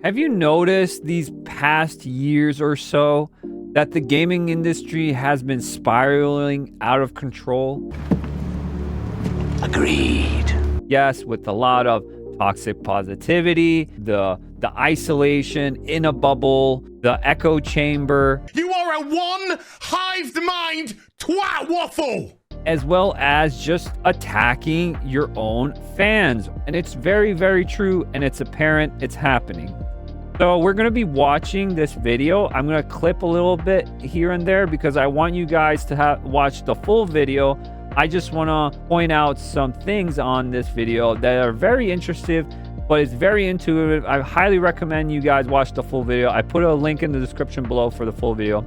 Have you noticed these past years or so that the gaming industry has been spiraling out of control? Agreed. Yes, with a lot of toxic positivity, the isolation in a bubble, the echo chamber. You are a one-hived mind twat waffle! As well as just attacking your own fans. And it's very, very true, and it's apparent it's happening. So we're going to be watching this video. I'm going to clip a little bit here and there because I want you guys to watch the full video. I just want to point out some things on this video that are very interesting, but it's very intuitive. I highly recommend you guys watch the full video. I put a link in the description below for the full video.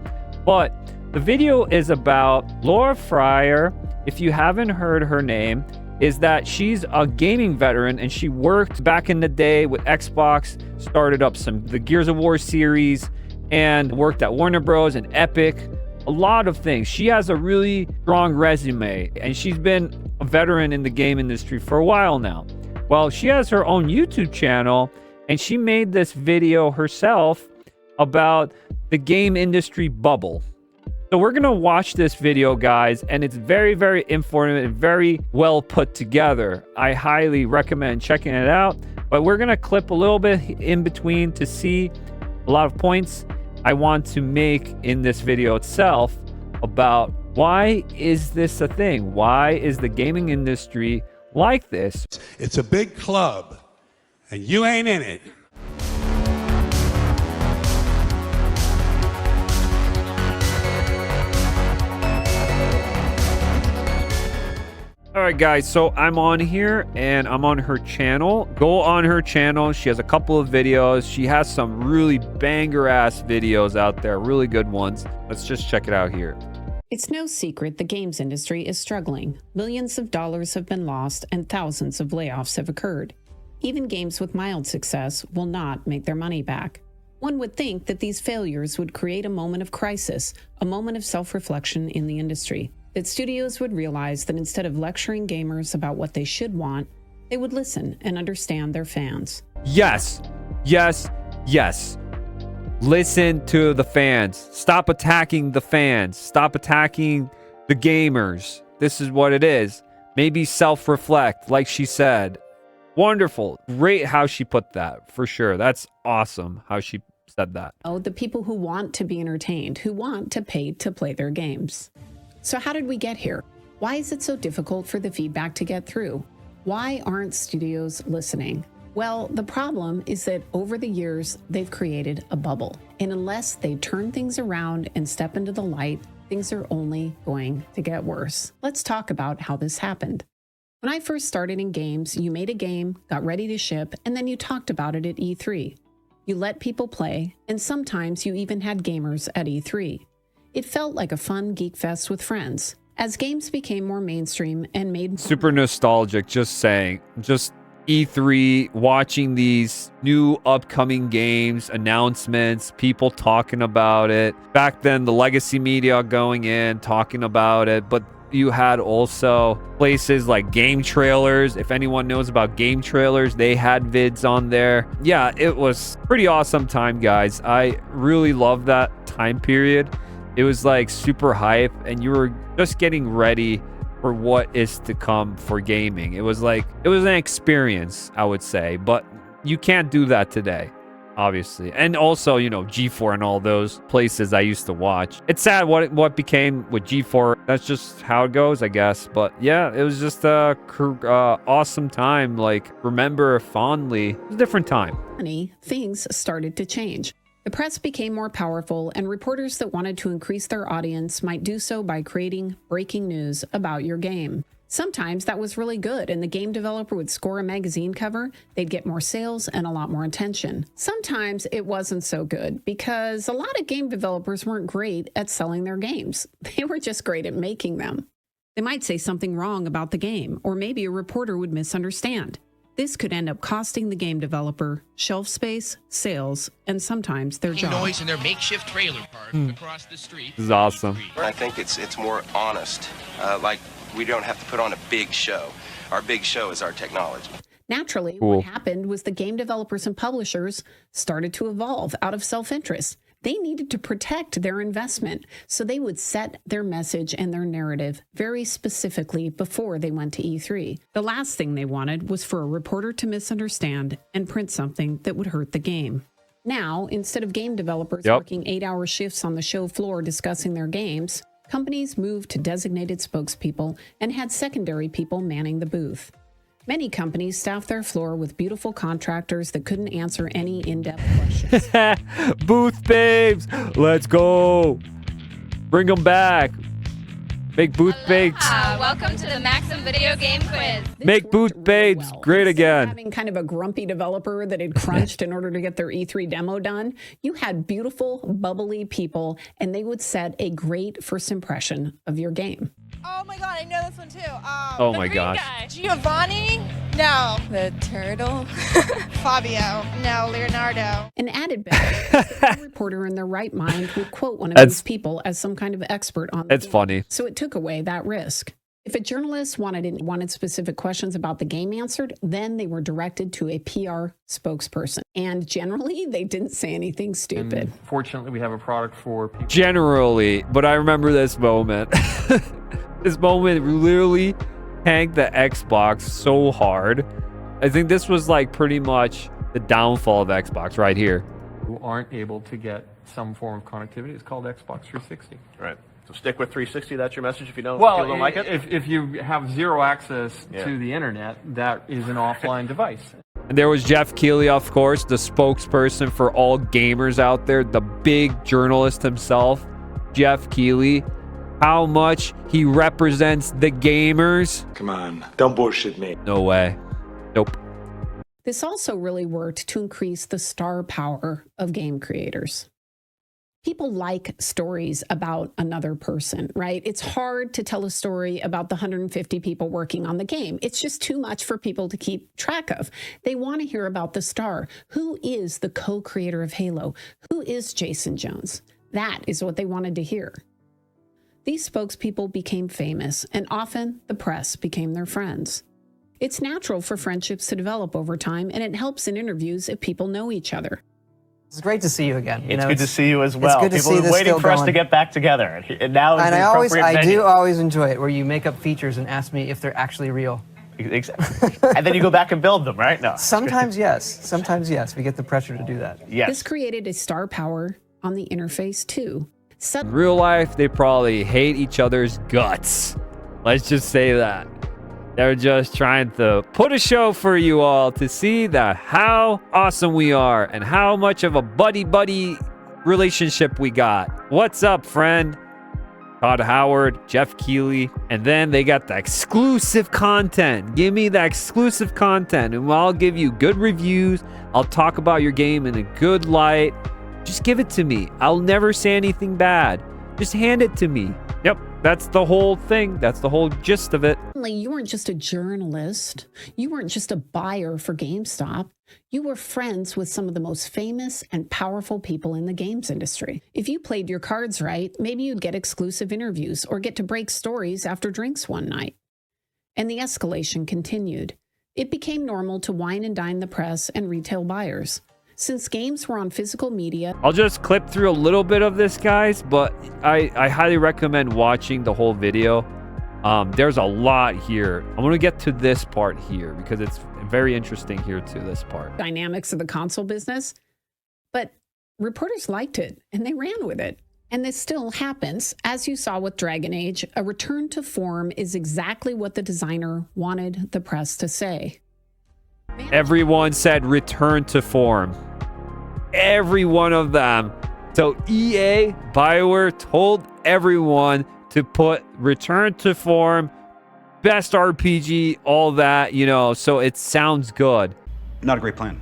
But the video is about Laura Fryer. If you haven't heard her name, is that she's a gaming veteran and she worked back in the day with Xbox, started up the Gears of War series, and worked at Warner Bros. And Epic. A lot of things. She has a really strong resume, and she's been a veteran in the game industry for a while now. Well, she has her own YouTube channel, and she made this video herself about the game industry bubble. So we're going to watch this video, guys, and it's very, very informative and very well put together. I highly recommend checking it out, but we're going to clip a little bit in between to see a lot of points I want to make in this video itself about why is this a thing? Why is the gaming industry like this? It's a big club, and you ain't in it. All right, guys, so I'm on here and I'm on her channel. Go on her channel. She has a couple of videos. She has some really banger ass videos out there, really good ones. Let's just check it out here. It's no secret the games industry is struggling. Millions of dollars have been lost and thousands of layoffs have occurred. Even games with mild success will not make their money back. One would think that these failures would create a moment of crisis, a moment of self-reflection in the industry. That studios would realize that instead of lecturing gamers about what they should want, they would listen and understand their fans. Yes, yes, yes. Listen to the fans. Stop attacking the fans. Stop attacking the gamers. This is what it is. Maybe self-reflect, like she said. Wonderful. Great how she put that, for sure. That's awesome how she said that. Oh, the people who want to be entertained, who want to pay to play their games. So how did we get here? Why is it so difficult for the feedback to get through? Why aren't studios listening? Well, the problem is that over the years, they've created a bubble. And unless they turn things around and step into the light, things are only going to get worse. Let's talk about how this happened. When I first started in games, you made a game, got ready to ship, and then you talked about it at E3. You let people play, and sometimes you even had gamers at E3. It felt like a fun geek fest with friends. As games became more mainstream and made super nostalgic, just saying. Just E3, watching these new upcoming games, announcements, people talking about it. Back then, the legacy media going in, talking about it, but you had also places like game trailers. If anyone knows about game trailers, they had vids on there. Yeah, it was pretty awesome time, guys. I really love that time period. It was like super hype, and you were just getting ready for what is to come for gaming. It was an experience, I would say, but you can't do that today, obviously. And also, you know, G4 and all those places I used to watch. It's sad what became with G4. That's just how it goes, I guess. But yeah, it was just a awesome time. Like, remember fondly. It was a different time. Things started to change. The press became more powerful, and reporters that wanted to increase their audience might do so by creating breaking news about your game. Sometimes that was really good, and the game developer would score a magazine cover, they'd get more sales and a lot more attention. Sometimes it wasn't so good, because a lot of game developers weren't great at selling their games. They were just great at making them. They might say something wrong about the game, or maybe a reporter would misunderstand. This could end up costing the game developer shelf space, sales, and sometimes their job. Noise in their makeshift trailer park across the street. This is awesome. I think it's more honest. Like, we don't have to put on a big show. Our big show is our technology. Naturally, Cool. what happened was the game developers and publishers started to evolve out of self-interest. They needed to protect their investment, so they would set their message and their narrative very specifically before they went to E3. The last thing they wanted was for a reporter to misunderstand and print something that would hurt the game. Now, instead of game developers working 8-hour shifts on the show floor discussing their games, companies moved to designated spokespeople and had secondary people manning the booth. Many companies staffed their floor with beautiful contractors that couldn't answer any in-depth questions. Booth babes, let's go. Bring them back. Make booth babes. Welcome to the Maxim Video Game Quiz. Make booth babes great Instead of again. having kind of a grumpy developer that had crunched in order to get their E3 demo done, you had beautiful, bubbly people, and they would set a great first impression of your game. Oh my god, I know this one too. Oh The my green gosh. guy. Giovanni? No. The turtle. Fabio? No. Leonardo? An added benefit is that no reporter in their right mind would quote one of That's- these people as some kind of expert on the It's game. funny. So it took away that risk. If a journalist wanted specific questions about the game answered, then they were directed to a PR spokesperson. And generally, they didn't say anything stupid. Fortunately, we have a product for people. Generally, but I remember this moment. This moment literally tanked the Xbox so hard. I think this was like pretty much the downfall of Xbox right here. Who aren't able to get some form of connectivity. It's called Xbox 360. Right. So stick with 360. That's your message. If you don't, if you don't like it. if you have zero access to the internet, that is an offline device. And there was Jeff Keighley, of course, the spokesperson for all gamers out there, the big journalist himself, Jeff Keighley. How much he represents the gamers. Come on, don't bullshit me. No way. Nope. This also really worked to increase the star power of game creators. People like stories about another person, right? It's hard to tell a story about the 150 people working on the game. It's just too much for people to keep track of. They want to hear about the star. Who is the co-creator of Halo? Who is Jason Jones? That is what they wanted to hear. These spokespeople became famous, and often the press became their friends. It's natural for friendships to develop over time, and it helps in interviews if people know each other. It's great to see you again. It's good to see you as well. good to People see have been this waiting still for us to going. get back together, and now is And the appropriate I venue. do always enjoy it where you make up features and ask me if they're actually real. Exactly. And then you go back and build them, right? No. Sometimes yes. Sometimes yes. We get the pressure to do that. Yes. This created a star power on the interface too. In real life, they probably hate each other's guts. Let's just say that. They're just trying to put a show for you all to see that how awesome we are and how much of a buddy-buddy relationship we got. What's up, friend? Todd Howard, Jeff Keighley, and then they got the exclusive content. Give me the exclusive content, and I'll give you good reviews. I'll talk about your game in a good light. Just give it to me. I'll never say anything bad. Just hand it to me. Yep, that's the whole thing. That's the whole gist of it. You weren't just a journalist. You weren't just a buyer for GameStop. You were friends with some of the most famous and powerful people in the games industry. If you played your cards right, maybe you'd get exclusive interviews or get to break stories after drinks one night. And the escalation continued. It became normal to wine and dine the press and retail buyers. Since games were on physical media, I'll just clip through a little bit of this, guys, but I highly recommend watching the whole video. There's a lot here. I'm going to get to this part here because it's very interesting here too, this part. dynamics of the console business, but reporters liked it and they ran with it. And this still happens. As you saw with Dragon Age, a return to form is exactly what the designer wanted the press to say. Everyone said return to form. Every one of them. So EA, BioWare told everyone to put return to form, best RPG, all that, you know, so it sounds good. Not a great plan.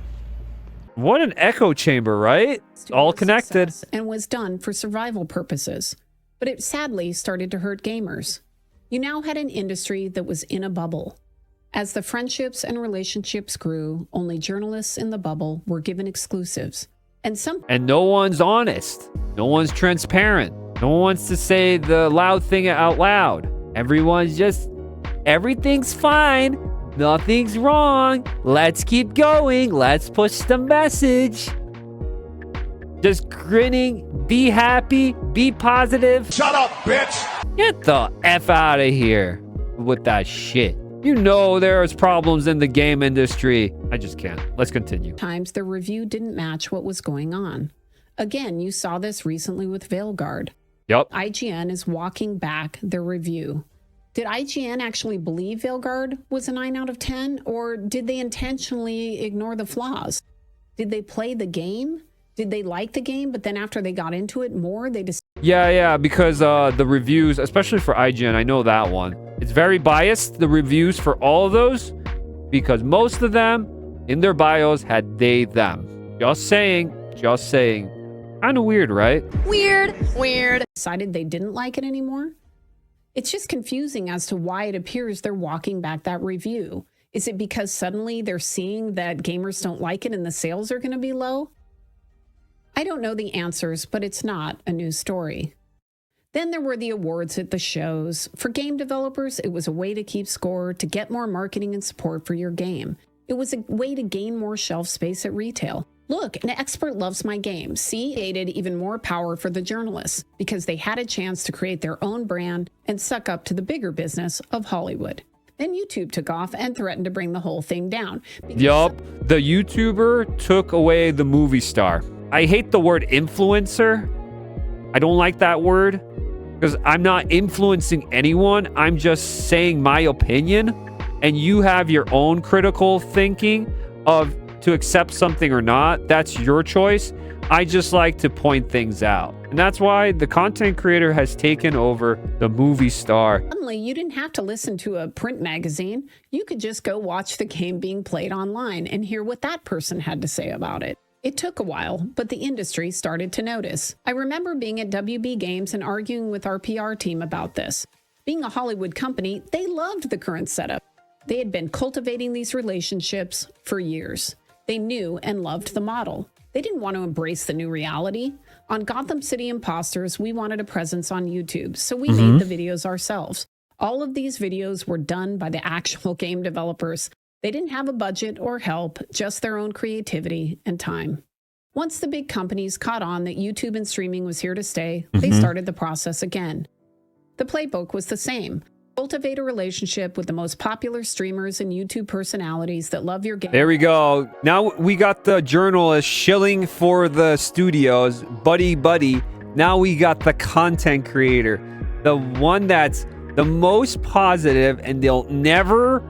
What an echo chamber, right? All connected. And was done for survival purposes. But it sadly started to hurt gamers. You now had an industry that was in a bubble. As the friendships and relationships grew, only journalists in the bubble were given exclusives. And no one's honest. No one's transparent. No one wants to say the loud thing out loud. Everyone's just, everything's fine. Nothing's wrong. Let's keep going. Let's push the message. Just grinning, be happy, be positive. Shut up, bitch! Get the F out of here with that shit. You know there's problems in the game industry. I just can't. Let's continue. Times the review didn't match what was going on. Again, you saw this recently with Veilguard. Yep. IGN is walking back their review. Did IGN actually believe Veilguard was a 9 out of 10, or did they intentionally ignore the flaws? Did they play the game? Did they like the game, but then after they got into it more, they just... Yeah, because the reviews, especially for IGN, I know that one. It's very biased, the reviews for all of those, because most of them, in their bios, had they, them. Just saying. Kind of weird, right? Weird. decided they didn't like it anymore? It's just confusing as to why it appears they're walking back that review. Is it because suddenly they're seeing that gamers don't like it and the sales are going to be low? I don't know the answers, but it's not a news story. Then there were the awards at the shows. For game developers, it was a way to keep score, to get more marketing and support for your game. It was a way to gain more shelf space at retail. Look, an expert loves my game. See, aided even more power for the journalists because they had a chance to create their own brand and suck up to the bigger business of Hollywood. Then YouTube took off and threatened to bring the whole thing down. Yup, the YouTuber took away the movie star. I hate the word influencer. I don't like that word because I'm not influencing anyone. I'm just saying my opinion, and you have your own critical thinking of to accept something or not. That's your choice. I just like to point things out. And that's why the content creator has taken over the movie star. Suddenly, you didn't have to listen to a print magazine. You could just go watch the game being played online and hear what that person had to say about it. It took a while, but the industry started to notice. I remember being at WB Games and arguing with our PR team about this. Being a Hollywood company, they loved the current setup. They had been cultivating these relationships for years. They knew and loved the model. They didn't want to embrace the new reality. On Gotham City Imposters, we wanted a presence on YouTube, so we made the videos ourselves. All of these videos were done by the actual game developers. They didn't have a budget or help, just their own creativity and time. Once the big companies caught on that YouTube and streaming was here to stay, they started the process again. The playbook was the same. Cultivate a relationship with the most popular streamers and YouTube personalities that love your game. There we go. Now we got the journalist shilling for the studios, buddy. Now we got the content creator, the one that's the most positive, and they'll never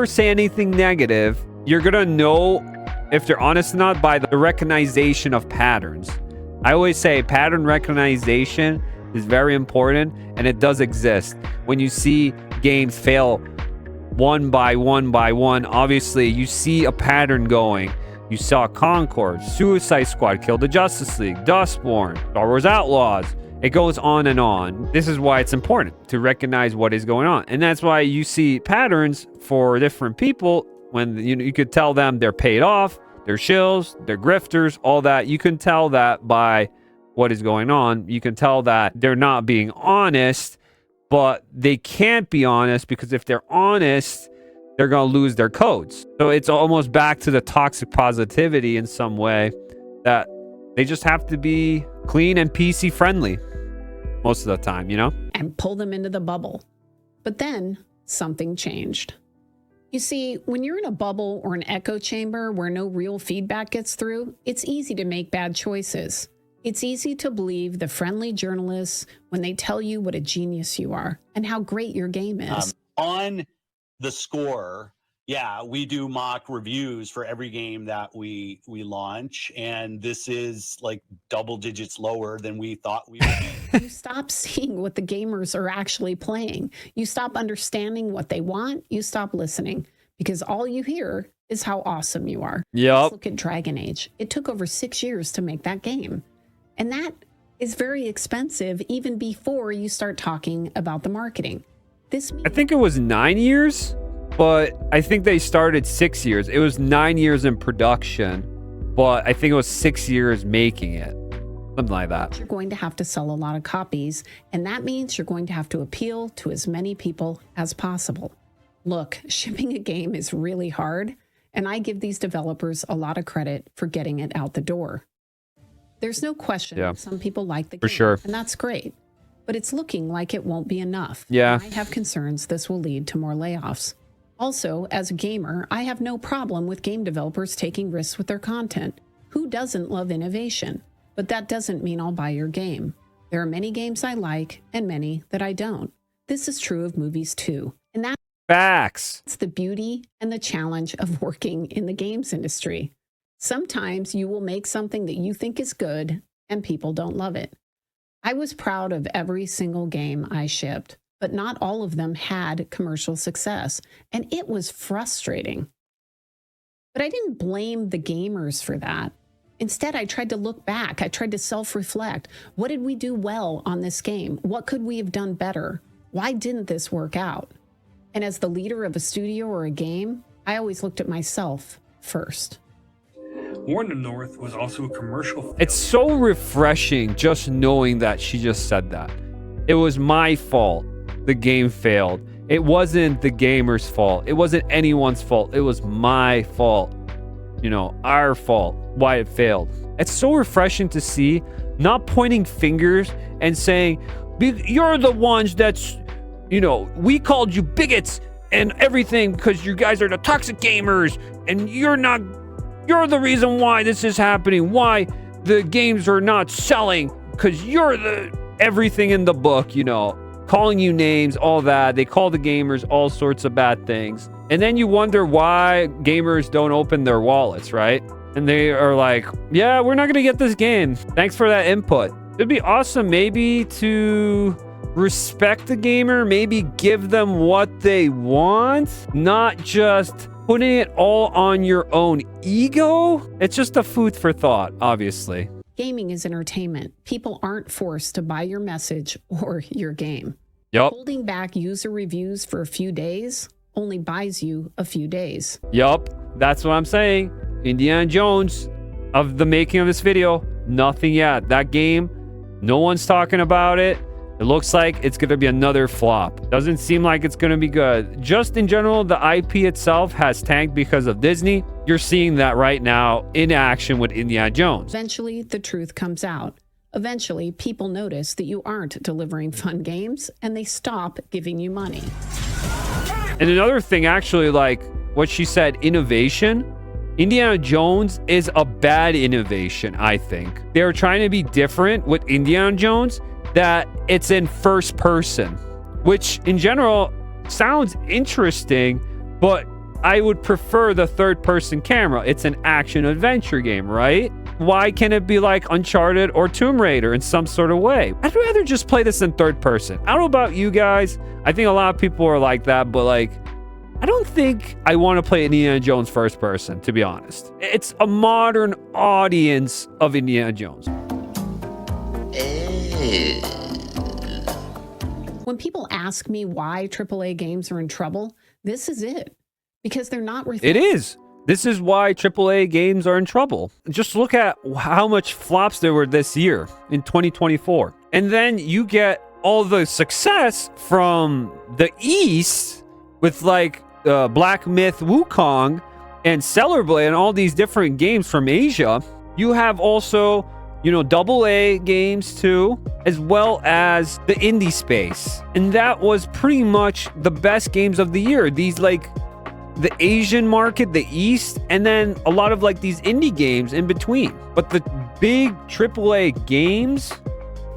say anything negative. You're gonna know if they're honest or not by the recognition of patterns. I always say pattern recognition is very important, and it does exist. When you see games fail one by one, obviously you see a pattern going. You saw Concord, Suicide Squad, Kill the Justice League, Dustborn, Star Wars Outlaws. It goes on and on. This is why it's important to recognize what is going on. And that's why you see patterns for different people when you could tell them they're paid off, they're shills, they're grifters, all that. You can tell that by what is going on. You can tell that they're not being honest, but they can't be honest because if they're honest, they're going to lose their codes. So it's almost back to the toxic positivity in some way that they just have to be clean and PC friendly most of the time, you know? And pull them into the bubble. But then something changed. You see, when you're in a bubble or an echo chamber where no real feedback gets through, it's easy to make bad choices. It's easy to believe the friendly journalists when they tell you what a genius you are and how great your game is. On the score, yeah, we do mock reviews for every game that we launch, and this is like double digits lower than we thought we would be. You stop seeing what the gamers are actually playing. You stop understanding what they want. You stop listening because all you hear is how awesome you are. Yep. Let's look at Dragon Age. It took over 6 years to make that game. And that is very expensive even before you start talking about the marketing. I think it was 9 years, but I think they started 6 years. It was 9 years in production, but I think it was 6 years making it. Something like that. You're going to have to sell a lot of copies, and that means you're going to have to appeal to as many people as possible. Look, shipping a game is really hard, and I give these developers a lot of credit for getting it out the door. There's no question that some people like the game, sure. and that's great. But it's looking like it won't be enough. Yeah. I have concerns this will lead to more layoffs. Also, as a gamer, I have no problem with game developers taking risks with their content. Who doesn't love innovation? But that doesn't mean I'll buy your game. There are many games I like and many that I don't. This is true of movies too. And that's Facts. the beauty and the challenge of working in the games industry. Sometimes you will make something that you think is good and people don't love it. I was proud of every single game I shipped, but not all of them had commercial success, and it was frustrating. But I didn't blame the gamers for that. Instead, I tried to look back. I tried to self-reflect. What did we do well on this game? What could we have done better? Why didn't this work out? And as the leader of a studio or a game, I always looked at myself first. War in the North was also a commercial failure. It's so refreshing just knowing that she just said that. It was my fault. The game failed. It wasn't the gamer's fault. It wasn't anyone's fault. It was my fault. You know, our fault. Why it failed. It's so refreshing to see, not pointing fingers and saying, you're the ones that's, you know, we called you bigots and everything because you guys are the toxic gamers and you're the reason why this is happening, why the games are not selling, because you're the everything in the book, you know, calling you names, all that. They call the gamers all sorts of bad things. And then you wonder why gamers don't open their wallets, right? And they are like, yeah, we're not going to get this game. Thanks for that input. It'd be awesome maybe to respect the gamer, maybe give them what they want, not just putting it all on your own ego. It's just a food for thought, obviously. Gaming is entertainment. People aren't forced to buy your message or your game. Yep. Holding back user reviews for a few days only buys you a few days. Yup, that's what I'm saying. Indiana Jones, of the making of this video, nothing yet. That game, no one's talking about it. It looks like it's going to be another flop. Doesn't seem like it's going to be good. Just in general, the IP itself has tanked because of Disney. You're seeing that right now in action with Indiana Jones. Eventually, the truth comes out. Eventually, people notice that you aren't delivering fun games, and they stop giving you money. And another thing, actually, like what she said, innovation. Indiana Jones is a bad innovation, I think. They're trying to be different with Indiana Jones, that it's in first person, which in general sounds interesting, but I would prefer the third person camera. It's an action adventure game, right? Why can't it be like Uncharted or Tomb Raider in some sort of way? I'd rather just play this in third person. I don't know about you guys. I think a lot of people are like that, but like, I don't think I want to play Indiana Jones first person, to be honest. It's a modern audience of Indiana Jones. When people ask me why AAA games are in trouble, this is it. Because they're not... It is. This is why AAA games are in trouble. Just look at how much flops there were this year in 2024. And then you get all the success from the East with like Black Myth Wukong and Stellar Blade and all these different games from Asia. You have also, you know, AA games too, as well as the indie space. And that was pretty much the best games of the year. These like the Asian market, the East, and then a lot of like these indie games in between. But the big AAA games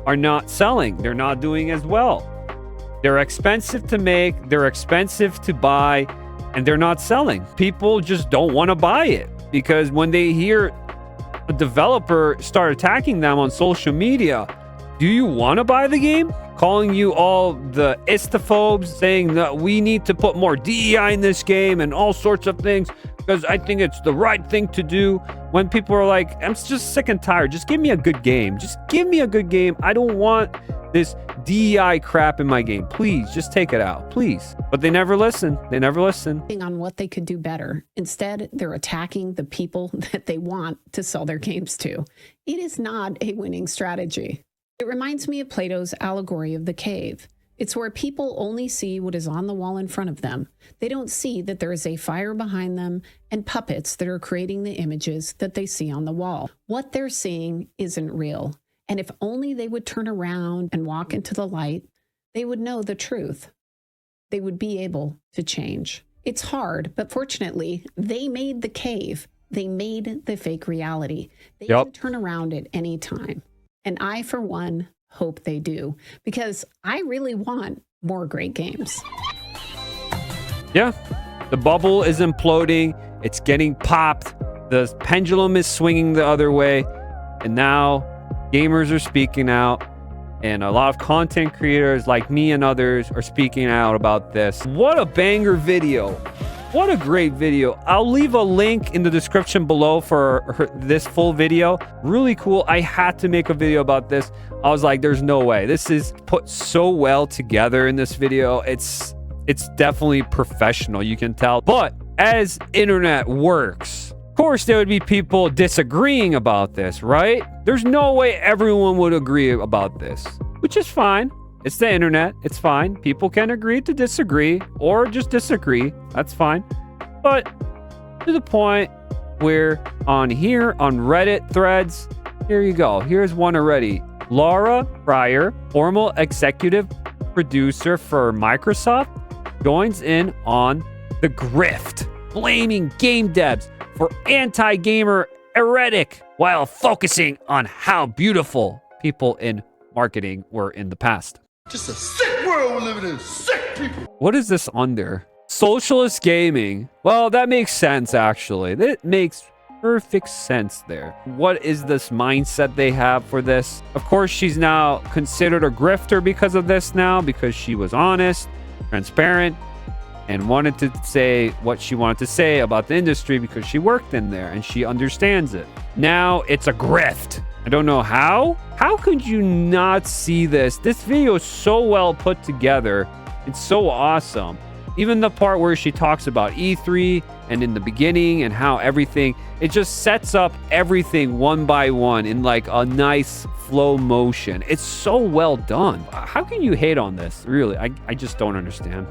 are not selling. They're not doing as well. They're expensive to make, they're expensive to buy, and they're not selling. People just don't want to buy it because when they hear a developer start attacking them on social media, do you want to buy the game? Calling you all the istaphobes, saying that we need to put more DEI in this game and all sorts of things because I think it's the right thing to do. When people are like, I'm just sick and tired. Just give me a good game. Just give me a good game. I don't want this DEI crap in my game. Please, just take it out. Please. But they never listen. They never listen. On what they could do better. Instead, they're attacking the people that they want to sell their games to. It is not a winning strategy. It reminds me of Plato's allegory of the cave. It's where people only see what is on the wall in front of them. They don't see that there is a fire behind them and puppets that are creating the images that they see on the wall. What they're seeing isn't real. And if only they would turn around and walk into the light, they would know the truth. They would be able to change. It's hard, but fortunately, they made the cave. They made the fake reality. They can turn around at any time. And I, for one, hope they do, because I really want more great games. Yeah, the bubble is imploding. It's getting popped. The pendulum is swinging the other way. And now gamers are speaking out. And a lot of content creators like me and others are speaking out about this. What a banger video. What a great video. I'll leave a link in the description below for this full video. Really cool. I had to make a video about this. I was like, there's no way. This is put so well together in this video. It's definitely professional, you can tell. But as internet works, of course, there would be people disagreeing about this, right? There's no way everyone would agree about this, which is fine. It's the internet. It's fine. People can agree to disagree or just disagree. That's fine. But to the point where on here, on Reddit threads, here you go. Here's one already. Laura Pryor, former executive producer for Microsoft, joins in on the grift, blaming game devs for anti-gamer heretic while focusing on how beautiful people in marketing were in the past. Just a sick world we're living in. Sick people. What is this under? Socialist gaming. Well, that makes sense, actually. That makes perfect sense there. What is this mindset they have for this? Of course, she's now considered a grifter because of this now, because she was honest, transparent, and wanted to say what she wanted to say about the industry because she worked in there and she understands it. Now it's a grift. I don't know how. How could you not see this? This video is so well put together. It's so awesome. Even the part where she talks about E3 and in the beginning and how everything, it just sets up everything one by one in like a nice flow motion. It's so well done. How can you hate on this? Really, I just don't understand.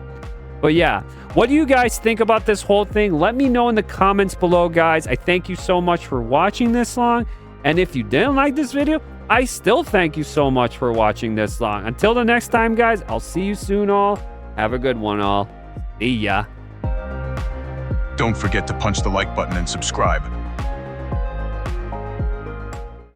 But yeah, what do you guys think about this whole thing? Let me know in the comments below, guys. I thank you so much for watching this long. And if you didn't like this video, I still thank you so much for watching this long. Until the next time, guys, I'll see you soon all. Have a good one all. See ya. Don't forget to punch the like button and subscribe.